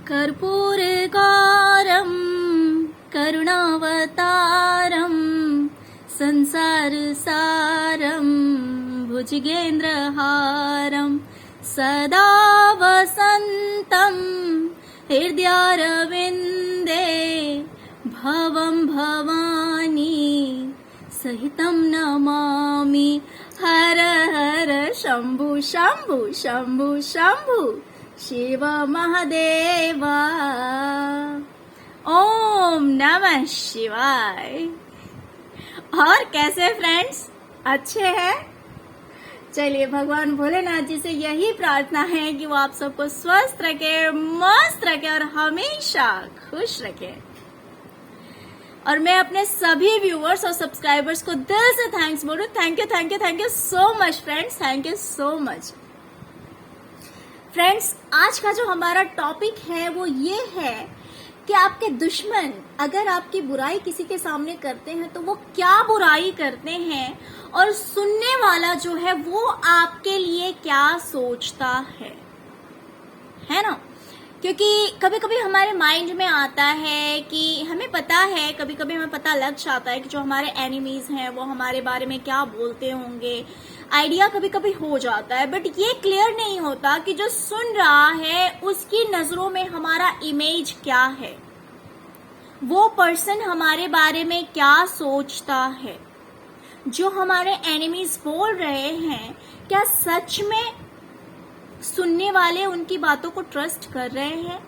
कर्पूरकारं करुणावतारं संसारसारं भुजगेन्द्रहारं सदा वसन्तं हृदयारविन्दे भवं भवानी सहितं नमामि। हर हर शंभु शंभु शंभु शंभु शिव महादेवा। ओम नमः शिवाय। और कैसे फ्रेंड्स, अच्छे हैं? चलिए भगवान भोलेनाथ जी से यही प्रार्थना है कि वो आप सबको स्वस्थ रखे, मस्त रखे और हमेशा खुश रखे। और मैं अपने सभी व्यूअर्स और सब्सक्राइबर्स को दिल से थैंक्स बोलूं। Thank you thank you thank you so much friends, thank you so much friends. आज का जो हमारा टॉपिक है वो ये है कि आपके दुश्मन अगर आपकी बुराई किसी के सामने करते हैं तो वो क्या बुराई करते हैं, और सुनने वाला जो है वो आपके लिए क्या सोचता है ना। क्योंकि कभी कभी हमारे माइंड में आता है कि हमें पता है, कभी कभी हमें पता लग जाता है कि जो हमारे एनिमीज हैं वो हमारे बारे में क्या बोलते होंगे, आइडिया कभी कभी हो जाता है। बट ये क्लियर नहीं होता कि जो सुन रहा है उसकी नजरों में हमारा इमेज क्या है, वो पर्सन हमारे बारे में क्या सोचता है। जो हमारे एनिमीज बोल रहे हैं, क्या सच में सुनने वाले उनकी बातों को ट्रस्ट कर रहे हैं,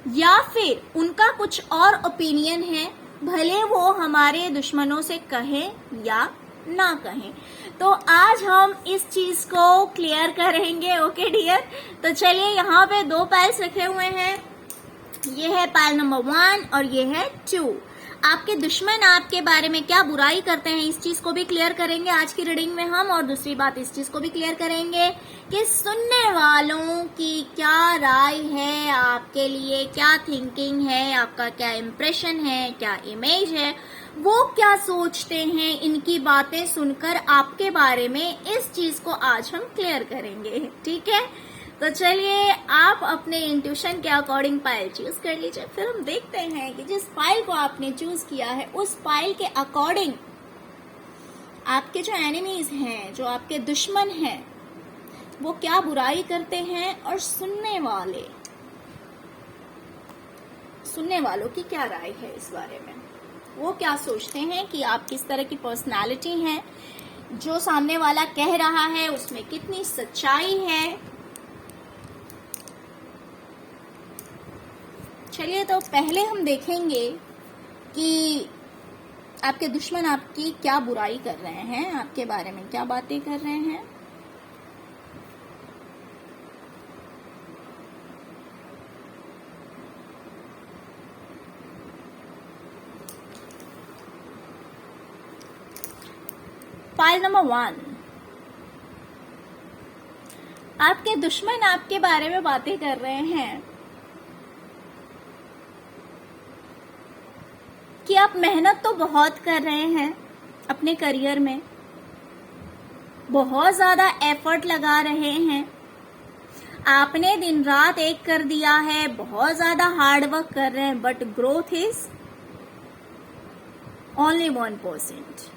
या फिर उनका कुछ और ओपिनियन है, भले वो हमारे दुश्मनों से कहें या ना कहें। तो आज हम इस चीज को क्लियर करेंगे। ओके डियर, तो चलिए यहाँ पे दो पाइल्स रखे हुए हैं। ये है पाइल नंबर 1 और ये है 2। आपके दुश्मन आपके बारे में क्या बुराई करते हैं, इस चीज को भी क्लियर करेंगे आज की रीडिंग में हम। और दूसरी बात, इस चीज को भी क्लियर करेंगे कि सुनने वालों की क्या राय है आपके लिए, क्या थिंकिंग है, आपका क्या इम्प्रेशन है, क्या इमेज है, वो क्या सोचते हैं इनकी बातें सुनकर आपके बारे में। इस चीज को आज हम क्लियर करेंगे, ठीक है। तो चलिए आप अपने इंट्यूशन के अकॉर्डिंग पाइल चूज कर लीजिए। फिर हम देखते हैं कि जिस पाइल को आपने चूज किया है उस पाइल के अकॉर्डिंग आपके जो एनिमीज हैं, जो आपके दुश्मन हैं, वो क्या बुराई करते हैं, और सुनने वालों की क्या राय है इस बारे में। वो क्या सोचते हैं कि आप किस तरह की पर्सनालिटी हैं, जो सामने वाला कह रहा है उसमें कितनी सच्चाई है। चलिए तो पहले हम देखेंगे कि आपके दुश्मन आपकी क्या बुराई कर रहे हैं, आपके बारे में क्या बातें कर रहे हैं। पाइल नंबर 1, आपके दुश्मन आपके बारे में बातें कर रहे हैं कि आप मेहनत तो बहुत कर रहे हैं अपने करियर में, बहुत ज्यादा एफर्ट लगा रहे हैं, आपने दिन रात एक कर दिया है, बहुत ज्यादा हार्ड वर्क कर रहे हैं, बट ग्रोथ इज ओनली 1%।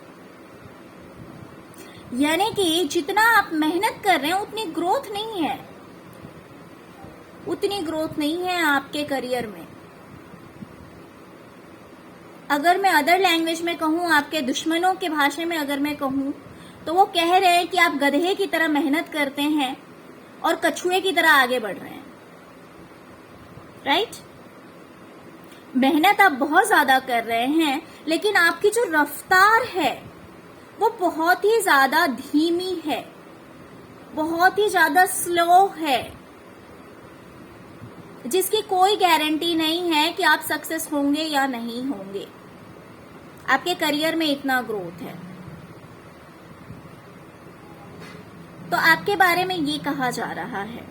यानी कि जितना आप मेहनत कर रहे हैं उतनी ग्रोथ नहीं है आपके करियर में। अगर मैं अदर लैंग्वेज में कहूँ, आपके दुश्मनों के भाषा में अगर मैं कहूँ, तो वो कह रहे हैं कि आप गधे की तरह मेहनत करते हैं और कछुए की तरह आगे बढ़ रहे हैं, राइट। मेहनत आप बहुत ज्यादा कर रहे हैं, लेकिन आपकी जो रफ्तार है वो बहुत ही ज्यादा धीमी है, बहुत ही ज्यादा स्लो है, जिसकी कोई गारंटी नहीं है कि आप सक्सेस होंगे या नहीं होंगे। आपके करियर में इतना ग्रोथ है। तो आपके बारे में ये कहा जा रहा है।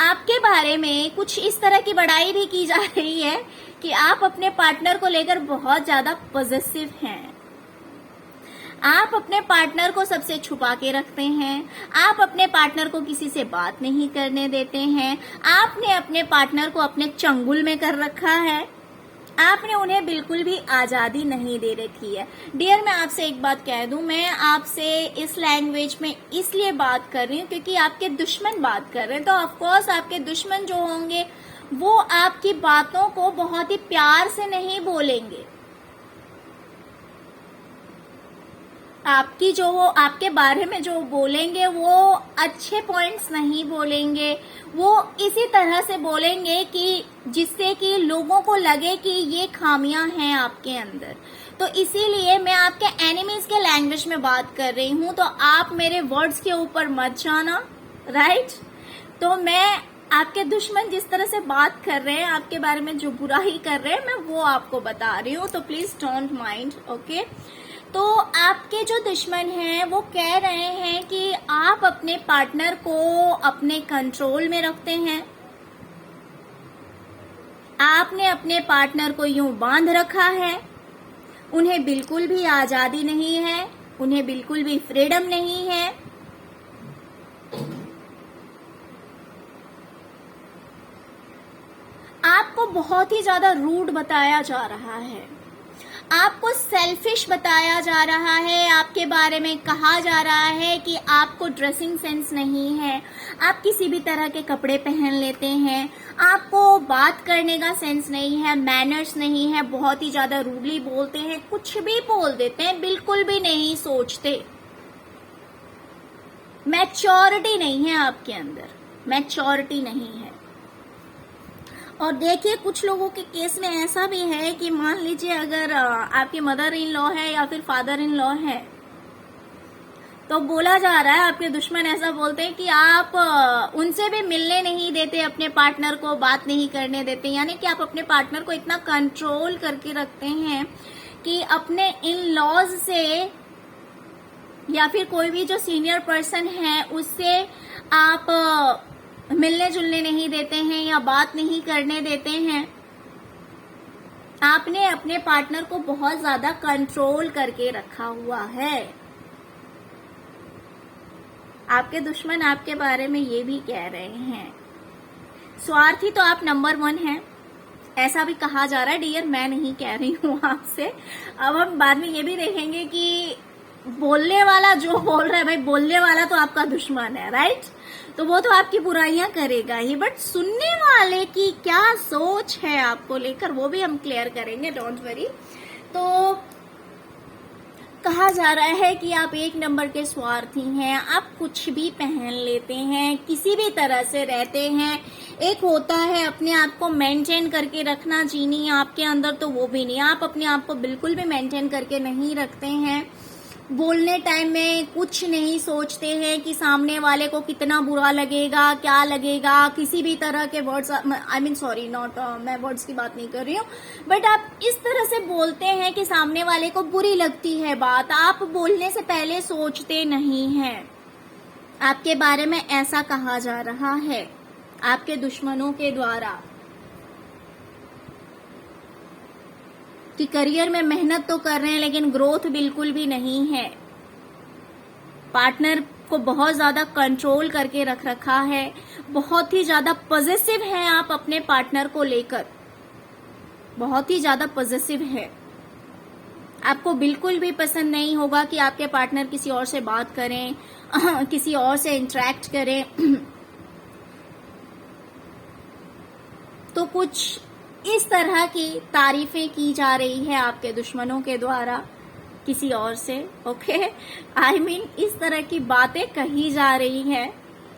आपके बारे में कुछ इस तरह की बड़ाई भी की जा रही है कि आप अपने पार्टनर को लेकर बहुत ज्यादा पॉजिटिव हैं। आप अपने पार्टनर को सबसे छुपा के रखते हैं, आप अपने पार्टनर को किसी से बात नहीं करने देते हैं, आपने अपने पार्टनर को अपने चंगुल में कर रखा है, आपने उन्हें बिल्कुल भी आज़ादी नहीं दे रखी है। डियर, मैं आपसे एक बात कह दूं, मैं आपसे इस लैंग्वेज में इसलिए बात कर रही हूँ क्योंकि आपके दुश्मन बात कर रहे हैं, तो ऑफकोर्स आपके दुश्मन जो होंगे वो आपकी बातों को बहुत ही प्यार से नहीं बोलेंगे, आपकी जो वो आपके बारे में जो बोलेंगे वो अच्छे पॉइंट्स नहीं बोलेंगे, वो इसी तरह से बोलेंगे कि जिससे कि लोगों को लगे कि ये खामियां हैं आपके अंदर। तो इसीलिए मैं आपके एनिमीज के लैंग्वेज में बात कर रही हूं, तो आप मेरे वर्ड्स के ऊपर मत जाना, राइट? तो मैं आपके दुश्मन जिस तरह से बात कर रहे हैं, आपके बारे में जो बुराई कर रहे हैं, मैं वो आपको बता रही हूँ, तो प्लीज डोंट माइंड, ओके? तो आपके जो दुश्मन हैं वो कह रहे हैं कि आप अपने पार्टनर को अपने कंट्रोल में रखते हैं, आपने अपने पार्टनर को यूं बांध रखा है, उन्हें बिल्कुल भी आजादी नहीं है, उन्हें बिल्कुल भी फ्रीडम नहीं है। आपको बहुत ही ज्यादा रूड बताया जा रहा है, आपको सेल्फिश बताया जा रहा है, आपके बारे में कहा जा रहा है कि आपको ड्रेसिंग सेंस नहीं है, आप किसी भी तरह के कपड़े पहन लेते हैं, आपको बात करने का सेंस नहीं है, मैनर्स नहीं है, बहुत ही ज्यादा रूडली बोलते हैं, कुछ भी बोल देते हैं, बिल्कुल भी नहीं सोचते। मैच्योरिटी नहीं है आपके अंदर, मैच्योरिटी नहीं है। और देखिए, कुछ लोगों के केस में ऐसा भी है कि मान लीजिए अगर आपके मदर इन लॉ है या फिर फादर इन लॉ है, तो बोला जा रहा है, आपके दुश्मन ऐसा बोलते हैं कि आप उनसे भी मिलने नहीं देते, अपने पार्टनर को बात नहीं करने देते, यानी कि आप अपने पार्टनर को इतना कंट्रोल करके रखते हैं कि अपने इन लॉज से या फिर कोई भी जो सीनियर पर्सन है उससे आप मिलने जुलने नहीं देते हैं या बात नहीं करने देते हैं। आपने अपने पार्टनर को बहुत ज्यादा कंट्रोल करके रखा हुआ है। आपके दुश्मन आपके बारे में ये भी कह रहे हैं, स्वार्थी तो आप नंबर 1 हैं, ऐसा भी कहा जा रहा है। डियर, मैं नहीं कह रही हूं आपसे। अब हम बाद में ये भी देखेंगे कि बोलने वाला जो बोल रहा है, भाई बोलने वाला तो आपका दुश्मन है, राइट? तो वो तो आपकी बुराइयां करेगा ही, बट सुनने वाले की क्या सोच है आपको लेकर, वो भी हम क्लियर करेंगे, डोंट वरी। तो कहा जा रहा है कि आप एक नंबर के स्वार्थी हैं, आप कुछ भी पहन लेते हैं, किसी भी तरह से रहते हैं। एक होता है अपने आप को मेंटेन करके रखना जीनी आपके अंदर, तो वो भी नहीं, आप अपने आप को बिल्कुल भी मेंटेन करके नहीं रखते हैं। बोलने टाइम में कुछ नहीं सोचते हैं कि सामने वाले को कितना बुरा लगेगा, क्या लगेगा, किसी भी तरह के words, I mean sorry, not, मैं वर्ड्स की बात नहीं कर रही हूँ, बट आप इस तरह से बोलते हैं कि सामने वाले को बुरी लगती है बात, आप बोलने से पहले सोचते नहीं हैं। आपके बारे में ऐसा कहा जा रहा है आपके दुश्मनों के द्वारा कि करियर में मेहनत तो कर रहे हैं लेकिन ग्रोथ बिल्कुल भी नहीं है। पार्टनर को बहुत ज्यादा कंट्रोल करके रख रखा है, बहुत ही ज्यादा पॉजिटिव हैं आप अपने पार्टनर को लेकर, बहुत ही ज्यादा पॉजिटिव है। आपको बिल्कुल भी पसंद नहीं होगा कि आपके पार्टनर किसी और से बात करें, किसी और से इंटरेक्ट करें। तो कुछ इस तरह की तारीफें की जा रही है आपके दुश्मनों के द्वारा किसी और से, ओके? आई मीन इस तरह की बातें कही जा रही है,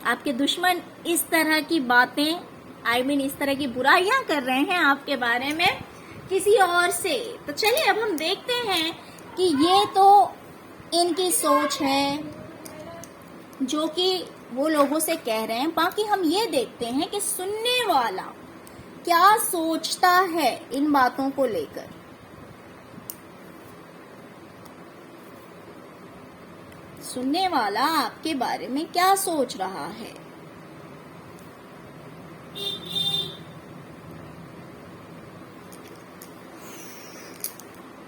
आपके दुश्मन इस तरह की बातें, आई मीन इस तरह की बुराइयां कर रहे हैं आपके बारे में किसी और से। तो चलिए अब हम देखते हैं कि ये तो इनकी सोच है जो कि वो लोगों से कह रहे हैं, बाकी हम ये देखते हैं कि सुनने वाला क्या सोचता है इन बातों को लेकर। सुनने वाला आपके बारे में क्या सोच रहा है।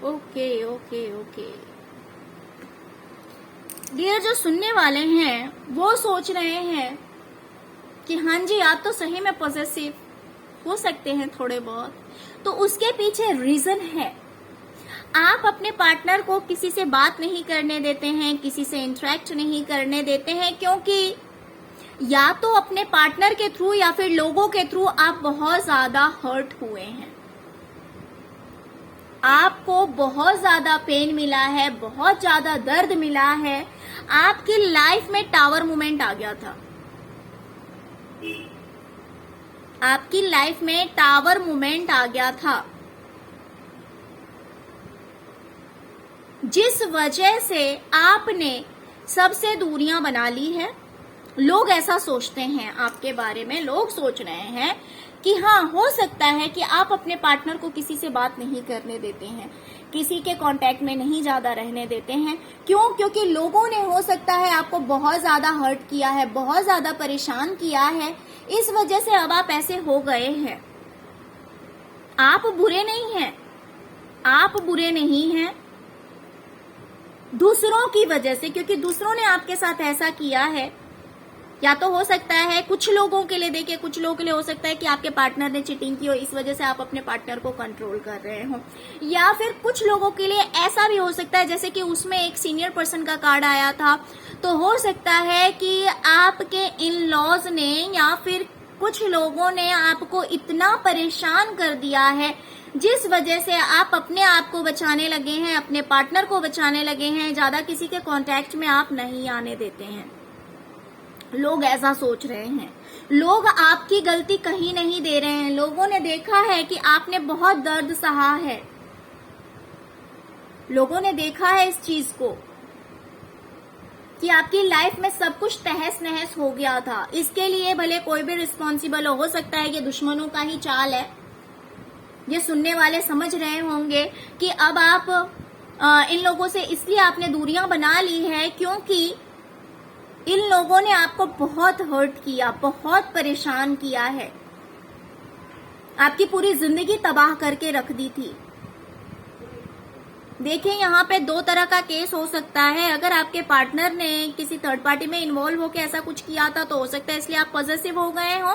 ओके ओके ओके, डियर जो सुनने वाले हैं वो सोच रहे हैं कि हाँ जी आप तो सही में पॉसेसिव हो सकते हैं थोड़े बहुत, तो उसके पीछे रीजन है। आप अपने पार्टनर को किसी से बात नहीं करने देते हैं, किसी से इंटरेक्ट नहीं करने देते हैं, क्योंकि या तो अपने पार्टनर के थ्रू या फिर लोगों के थ्रू आप बहुत ज्यादा हर्ट हुए हैं, आपको बहुत ज्यादा पेन मिला है, बहुत ज्यादा दर्द मिला है, आपकी लाइफ में टावर मोमेंट आ गया था, आपकी लाइफ में टावर मोमेंट आ गया था, जिस वजह से आपने सबसे दूरियां बना ली है। लोग ऐसा सोचते हैं आपके बारे में, लोग सोच रहे हैं कि हाँ हो सकता है कि आप अपने पार्टनर को किसी से बात नहीं करने देते हैं, किसी के कांटेक्ट में नहीं ज्यादा रहने देते हैं। क्यों? क्योंकि लोगों ने हो सकता है आपको बहुत ज्यादा हर्ट किया है, बहुत ज्यादा परेशान किया है, इस वजह से अब आप ऐसे हो गए हैं। आप बुरे नहीं हैं, आप बुरे नहीं हैं, दूसरों की वजह से, क्योंकि दूसरों ने आपके साथ ऐसा किया है। या तो हो सकता है कुछ लोगों के लिए, देखिए कुछ लोगों के लिए हो सकता है कि आपके पार्टनर ने चीटिंग की हो, इस वजह से आप अपने पार्टनर को कंट्रोल कर रहे हो। या फिर कुछ लोगों के लिए ऐसा भी हो सकता है, जैसे कि उसमें एक सीनियर पर्सन का कार्ड आया था, तो हो सकता है कि आपके इन लॉज ने या फिर कुछ लोगों ने आपको इतना परेशान कर दिया है, जिस वजह से आप अपने आप को बचाने लगे हैं, अपने पार्टनर को बचाने लगे हैं, ज्यादा किसी के कांटेक्ट में आप नहीं आने देते हैं। लोग ऐसा सोच रहे हैं, लोग आपकी गलती कहीं नहीं दे रहे हैं। लोगों ने देखा है कि आपने बहुत दर्द सहा है, लोगों ने देखा है इस चीज को कि आपकी लाइफ में सब कुछ तहस नहस हो गया था। इसके लिए भले कोई भी रिस्पॉन्सिबल हो सकता है कि दुश्मनों का ही चाल है। ये सुनने वाले समझ रहे होंगे कि अब आप इन लोगों से इसलिए आपने दूरियां बना ली है क्योंकि इन लोगों ने आपको बहुत हर्ट किया, बहुत परेशान किया है, आपकी पूरी जिंदगी तबाह करके रख दी थी। देखिए यहाँ पे दो तरह का केस हो सकता है। अगर आपके पार्टनर ने किसी थर्ड पार्टी में इन्वॉल्व होकर ऐसा कुछ किया था तो हो सकता है इसलिए आप पॉसेसिव हो गए हो,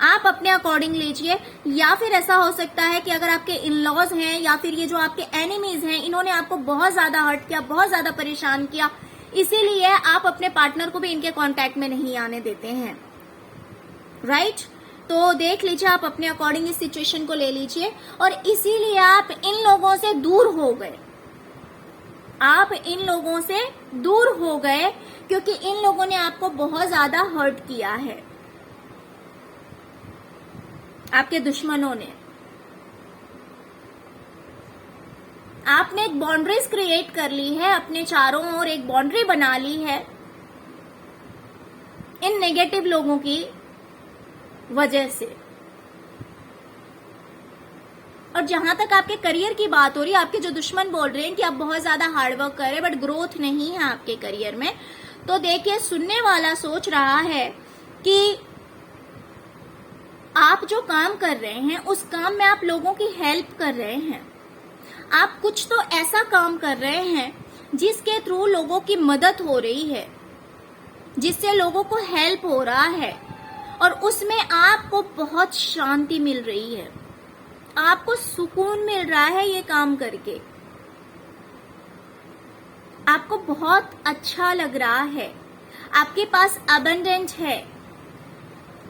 आप अपने अकॉर्डिंग लीजिए। या फिर ऐसा हो सकता है कि अगर आपके इन लॉज हैं या फिर ये जो आपके एनिमीज हैं, इन्होंने आपको बहुत ज्यादा हर्ट किया, बहुत ज्यादा परेशान किया, इसीलिए आप अपने पार्टनर को भी इनके कांटेक्ट में नहीं आने देते हैं। राइट? तो देख लीजिए, आप अपने अकॉर्डिंग इस सिचुएशन को ले लीजिए और इसीलिए आप इन लोगों से दूर हो गए। आप इन लोगों से दूर हो गए क्योंकि इन लोगों ने आपको बहुत ज्यादा हर्ट किया है, आपके दुश्मनों ने। आपने एक बाउंड्रीज क्रिएट कर ली है, अपने चारों ओर एक बाउंड्री बना ली है इन नेगेटिव लोगों की वजह से। और जहां तक आपके करियर की बात हो रही है, आपके जो दुश्मन बोल रहे हैं कि आप बहुत ज्यादा हार्डवर्क कर रहे हैं बट ग्रोथ नहीं है आपके करियर में, तो देखिए सुनने वाला सोच रहा है कि आप जो काम कर रहे हैं उस काम में आप लोगों की हेल्प कर रहे हैं। आप कुछ तो ऐसा काम कर रहे हैं जिसके थ्रू लोगों की मदद हो रही है, जिससे लोगों को हेल्प हो रहा है और उसमें आपको बहुत शांति मिल रही है, आपको सुकून मिल रहा है ये काम करके, आपको बहुत अच्छा लग रहा है, आपके पास अबंडेंट है,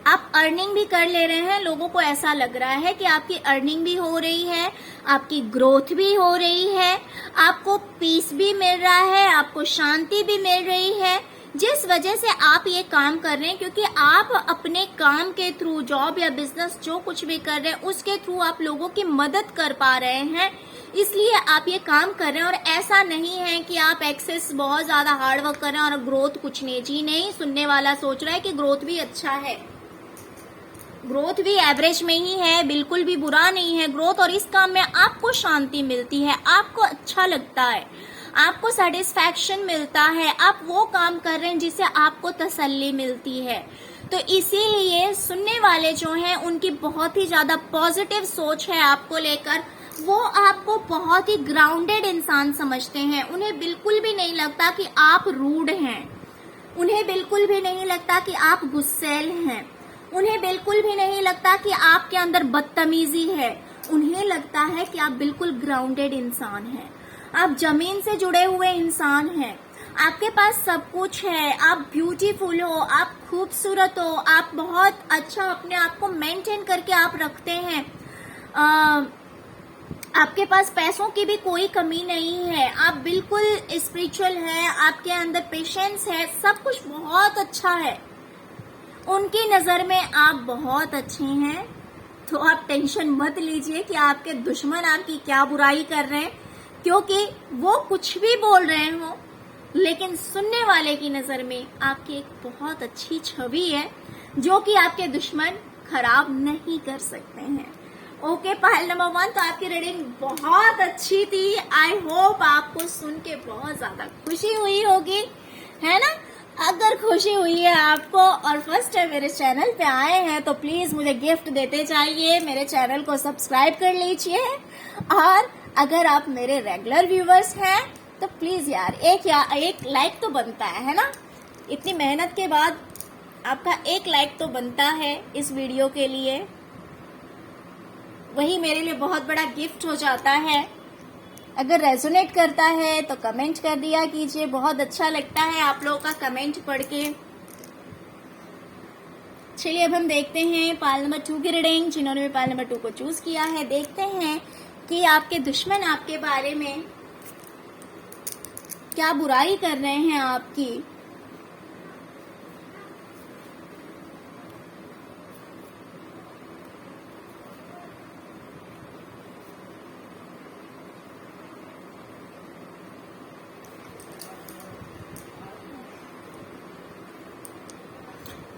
आप अर्निंग भी कर ले रहे हैं। लोगों को ऐसा लग रहा है कि आपकी अर्निंग भी हो रही है, आपकी ग्रोथ भी हो रही है, आपको पीस भी मिल रहा है, आपको शांति भी मिल रही है, जिस वजह से आप ये काम कर रहे हैं। क्योंकि आप अपने काम के थ्रू, जॉब या बिजनेस जो कुछ भी कर रहे हैं उसके थ्रू आप लोगों की मदद कर पा रहे हैं, इसलिए आप ये काम कर रहे हैं। और ऐसा नहीं है कि आप एक्सेस बहुत ज्यादा हार्डवर्क कर रहे हैं और ग्रोथ कुछ नहीं। जी नहीं, सुनने वाला सोच रहा है कि ग्रोथ भी अच्छा है, ग्रोथ भी एवरेज में ही है, बिल्कुल भी बुरा नहीं है ग्रोथ। और इस काम में आपको शांति मिलती है, आपको अच्छा लगता है, आपको सेटिस्फैक्शन मिलता है, आप वो काम कर रहे हैं जिससे आपको तसल्ली मिलती है। तो इसीलिए सुनने वाले जो हैं उनकी बहुत ही ज्यादा पॉजिटिव सोच है आपको लेकर, वो आपको बहुत ही ग्राउंडेड इंसान समझते हैं। उन्हें बिल्कुल भी नहीं लगता कि आप रूड हैं, उन्हें बिल्कुल भी नहीं लगता कि आप गुस्सैल हैं, उन्हें बिल्कुल भी नहीं लगता कि आपके अंदर बदतमीजी है। उन्हें लगता है कि आप बिल्कुल ग्राउंडेड इंसान हैं, आप जमीन से जुड़े हुए इंसान हैं, आपके पास सब कुछ है, आप ब्यूटीफुल हो, आप खूबसूरत हो, आप बहुत अच्छा अपने आप को मेंटेन करके आप रखते हैं। आपके पास पैसों की भी कोई कमी नहीं है, आप बिल्कुल स्पिरिचुअल हैं, आपके अंदर पेशेंस है, सब कुछ बहुत अच्छा है। उनकी नजर में आप बहुत अच्छे हैं। तो आप टेंशन मत लीजिए कि आपके दुश्मन आपकी क्या बुराई कर रहे हैं, क्योंकि वो कुछ भी बोल रहे हो, लेकिन सुनने वाले की नजर में आपकी एक बहुत अच्छी छवि है जो कि आपके दुश्मन खराब नहीं कर सकते हैं। ओके, पायल नंबर 1, तो आपकी रीडिंग बहुत अच्छी थी। आई होप आपको सुन के बहुत ज्यादा खुशी हुई होगी, है ना? अगर खुशी हुई है आपको और फर्स्ट टाइम मेरे चैनल पे आए हैं तो प्लीज मुझे गिफ्ट देते जाइए, मेरे चैनल को सब्सक्राइब कर लीजिए। और अगर आप मेरे रेगुलर व्यूवर्स हैं तो प्लीज यार एक लाइक तो बनता है ना? इतनी मेहनत के बाद आपका एक लाइक तो बनता है इस वीडियो के लिए, वही मेरे लिए बहुत बड़ा गिफ्ट हो जाता है। अगर रेजोनेट करता है तो कमेंट कर दिया कीजिए, बहुत अच्छा लगता है आप लोगों का कमेंट पढ़ के। चलिए अब हम देखते हैं पायल नंबर 2 की रीडिंग। जिन्होंने भी पायल नंबर 2 को चूज किया है, देखते हैं कि आपके दुश्मन आपके बारे में क्या बुराई कर रहे हैं आपकी।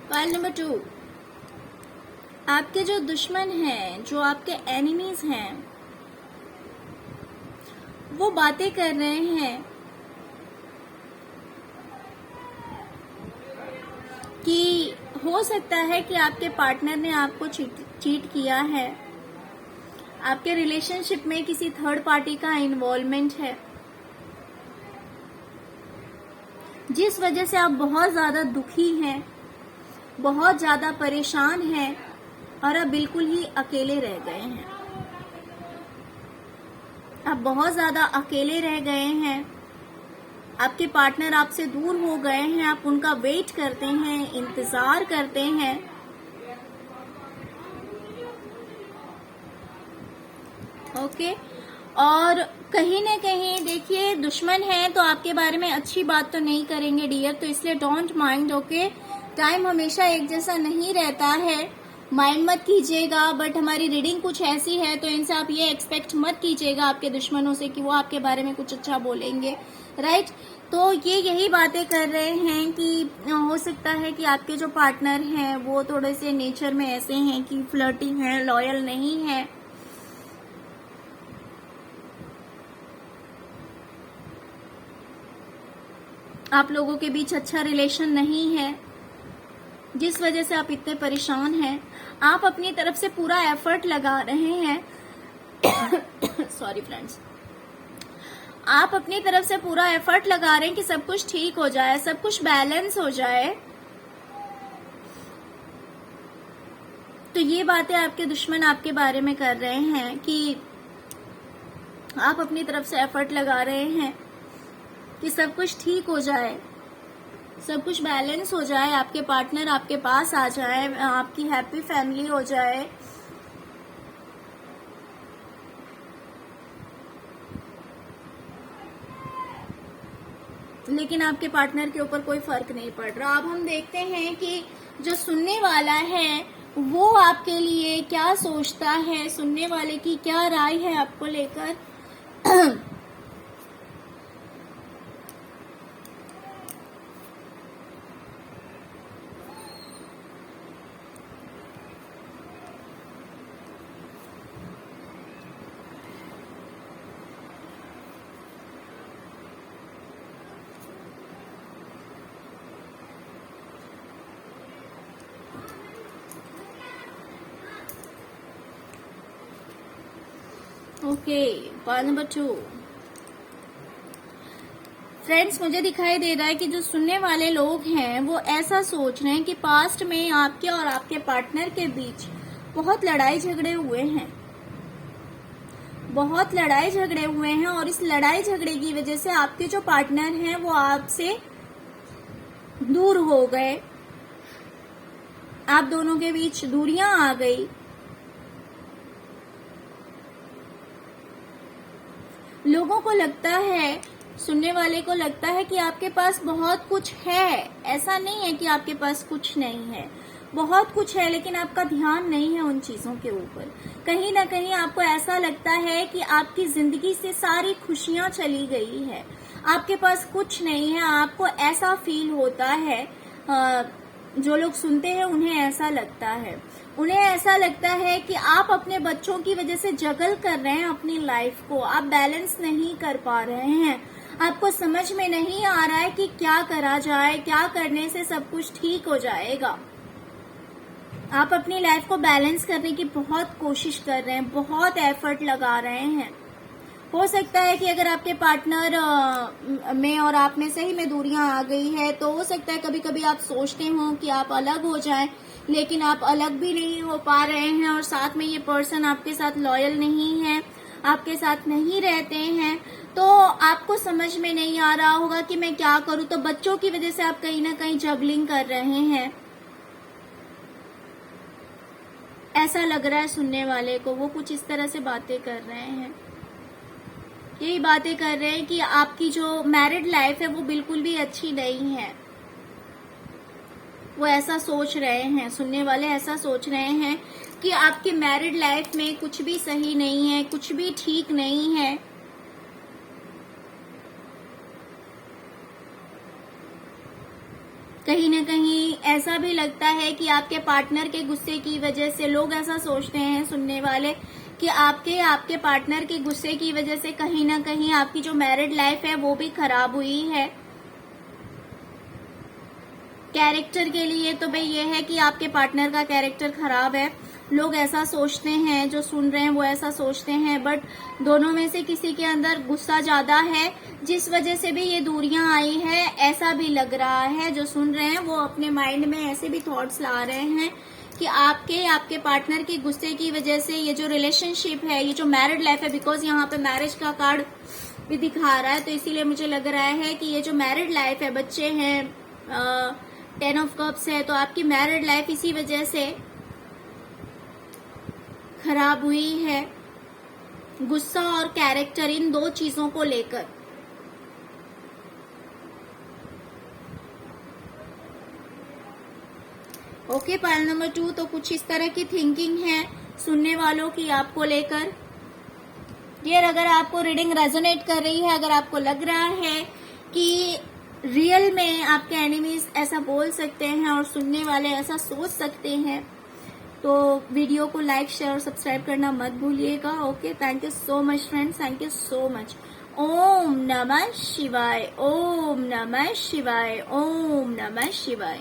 पायल नंबर 2, आपके जो दुश्मन हैं, जो आपके एनिमीज हैं, वो बातें कर रहे हैं कि हो सकता है कि आपके पार्टनर ने आपको चीट किया है, आपके रिलेशनशिप में किसी थर्ड पार्टी का इन्वॉल्वमेंट है, जिस वजह से आप बहुत ज्यादा दुखी हैं, बहुत ज्यादा परेशान हैं और आप बिल्कुल ही अकेले रह गए हैं। आप बहुत ज्यादा अकेले रह गए हैं, आपके पार्टनर आपसे दूर हो गए हैं, आप उनका वेट करते हैं, इंतजार करते हैं। ओके, और कहीं ना कहीं देखिए दुश्मन है तो आपके बारे में अच्छी बात तो नहीं करेंगे डियर, तो इसलिए डोंट माइंड। ओके, टाइम हमेशा एक जैसा नहीं रहता है, माइंड मत कीजिएगा। बट हमारी रीडिंग कुछ ऐसी है तो इनसे आप ये एक्सपेक्ट मत कीजिएगा आपके दुश्मनों से कि वो आपके बारे में कुछ अच्छा बोलेंगे, राइट? तो ये यही बातें कर रहे हैं कि हो सकता है कि आपके जो पार्टनर हैं वो थोड़े से नेचर में ऐसे हैं कि फ्लर्टिंग है, लॉयल नहीं है। आप लोगों के बीच अच्छा रिलेशन नहीं है, जिस वजह से आप इतने परेशान हैं। आप अपनी तरफ से पूरा एफर्ट लगा रहे हैं सॉरी फ्रेंड्स, आप अपनी तरफ से पूरा एफर्ट लगा रहे हैं कि सब कुछ ठीक हो जाए, सब कुछ बैलेंस हो जाए। तो ये बातें आपके दुश्मन आपके बारे में कर रहे हैं कि आप अपनी तरफ से एफर्ट लगा रहे हैं कि सब कुछ ठीक हो जाए, सब कुछ बैलेंस हो जाए, आपके पार्टनर आपके पास आ जाए, आपकी हैप्पी फैमिली हो जाए। लेकिन आपके पार्टनर के ऊपर कोई फर्क नहीं पड़ रहा। अब हम देखते हैं कि जो सुनने वाला है वो आपके लिए क्या सोचता है, सुनने वाले की क्या राय है आपको लेकर। Okay, point number 2। फ्रेंड्स, मुझे दिखाई दे रहा है कि जो सुनने वाले लोग हैं वो ऐसा सोच रहे हैं कि पास्ट में आपके और आपके पार्टनर के बीच बहुत लड़ाई झगड़े हुए हैं, बहुत लड़ाई झगड़े हुए हैं, और इस लड़ाई झगड़े की वजह से आपके जो पार्टनर हैं वो आपसे दूर हो गए, आप दोनों के बीच दूरियां आ गई। लोगों को लगता है, सुनने वाले को लगता है कि आपके पास बहुत कुछ है। ऐसा नहीं है कि आपके पास कुछ नहीं है, बहुत कुछ है, लेकिन आपका ध्यान नहीं है उन चीजों के ऊपर। कहीं ना कहीं आपको ऐसा लगता है कि आपकी जिंदगी से सारी खुशियां चली गई है, आपके पास कुछ नहीं है। आपको ऐसा फील होता है, जो लोग सुनते हैं उन्हें ऐसा लगता है, उन्हें ऐसा लगता है कि आप अपने बच्चों की वजह से जगल कर रहे हैं अपनी लाइफ को, आप बैलेंस नहीं कर पा रहे हैं, आपको समझ में नहीं आ रहा है कि क्या करा जाए, क्या करने से सब कुछ ठीक हो जाएगा। आप अपनी लाइफ को बैलेंस करने की बहुत कोशिश कर रहे हैं, बहुत एफर्ट लगा रहे हैं। हो सकता है कि अगर आपके पार्टनर में और आप में सही में दूरियां आ गई है, तो हो सकता है कभी कभी आप सोचते हो कि आप अलग हो जाएं, लेकिन आप अलग भी नहीं हो पा रहे हैं, और साथ में ये पर्सन आपके साथ लॉयल नहीं है, आपके साथ नहीं रहते हैं, तो आपको समझ में नहीं आ रहा होगा कि मैं क्या करूं। तो बच्चों की वजह से आप कहीं ना कहीं जगलिंग कर रहे हैं, ऐसा लग रहा है सुनने वाले को। वो कुछ इस तरह से बातें कर रहे हैं, यही बातें कर रहे हैं कि आपकी जो मैरिड लाइफ है वो बिल्कुल भी अच्छी नहीं है। वो ऐसा सोच रहे हैं, सुनने वाले ऐसा सोच रहे हैं कि आपकी मैरिड लाइफ में कुछ भी सही नहीं है, कुछ भी ठीक नहीं है। कहीं ना कहीं ऐसा भी लगता है कि आपके पार्टनर के गुस्से की वजह से, लोग ऐसा सोचते हैं सुनने वाले कि आपके पार्टनर के गुस्से की वजह से कहीं ना कहीं आपकी जो मैरिड लाइफ है वो भी खराब हुई है। कैरेक्टर के लिए तो भाई ये है कि आपके पार्टनर का कैरेक्टर खराब है, लोग ऐसा सोचते हैं, जो सुन रहे हैं वो ऐसा सोचते हैं, बट दोनों में से किसी के अंदर गुस्सा ज्यादा है, जिस वजह से भी ये दूरियां आई है, ऐसा भी लग रहा है। जो सुन रहे हैं वो अपने माइंड में ऐसे भी थॉट्स ला रहे हैं कि आपके पार्टनर के गुस्से की वजह से ये जो रिलेशनशिप है, ये जो मैरिड लाइफ है, बिकॉज यहाँ पे मैरिज का कार्ड भी दिखा रहा है, तो इसीलिए मुझे लग रहा है कि ये जो मैरिड लाइफ है, बच्चे हैं, 10 ऑफ कप्स है, तो आपकी मैरिड लाइफ इसी वजह से खराब हुई है, गुस्सा और कैरेक्टर, इन दो चीजों को लेकर। ओके, पाइल नंबर 2, तो कुछ इस तरह की थिंकिंग है सुनने वालों की आपको लेकर। यार, अगर आपको रीडिंग रेजोनेट कर रही है, अगर आपको लग रहा है कि रियल में आपके एनिमीज ऐसा बोल सकते हैं और सुनने वाले ऐसा सोच सकते हैं, तो वीडियो को लाइक, शेयर और सब्सक्राइब करना मत भूलिएगा। Okay, thank you so much friends, thank you so much. Om नमः शिवाय, ओम नमः शिवाय, ओम नमः शिवाय।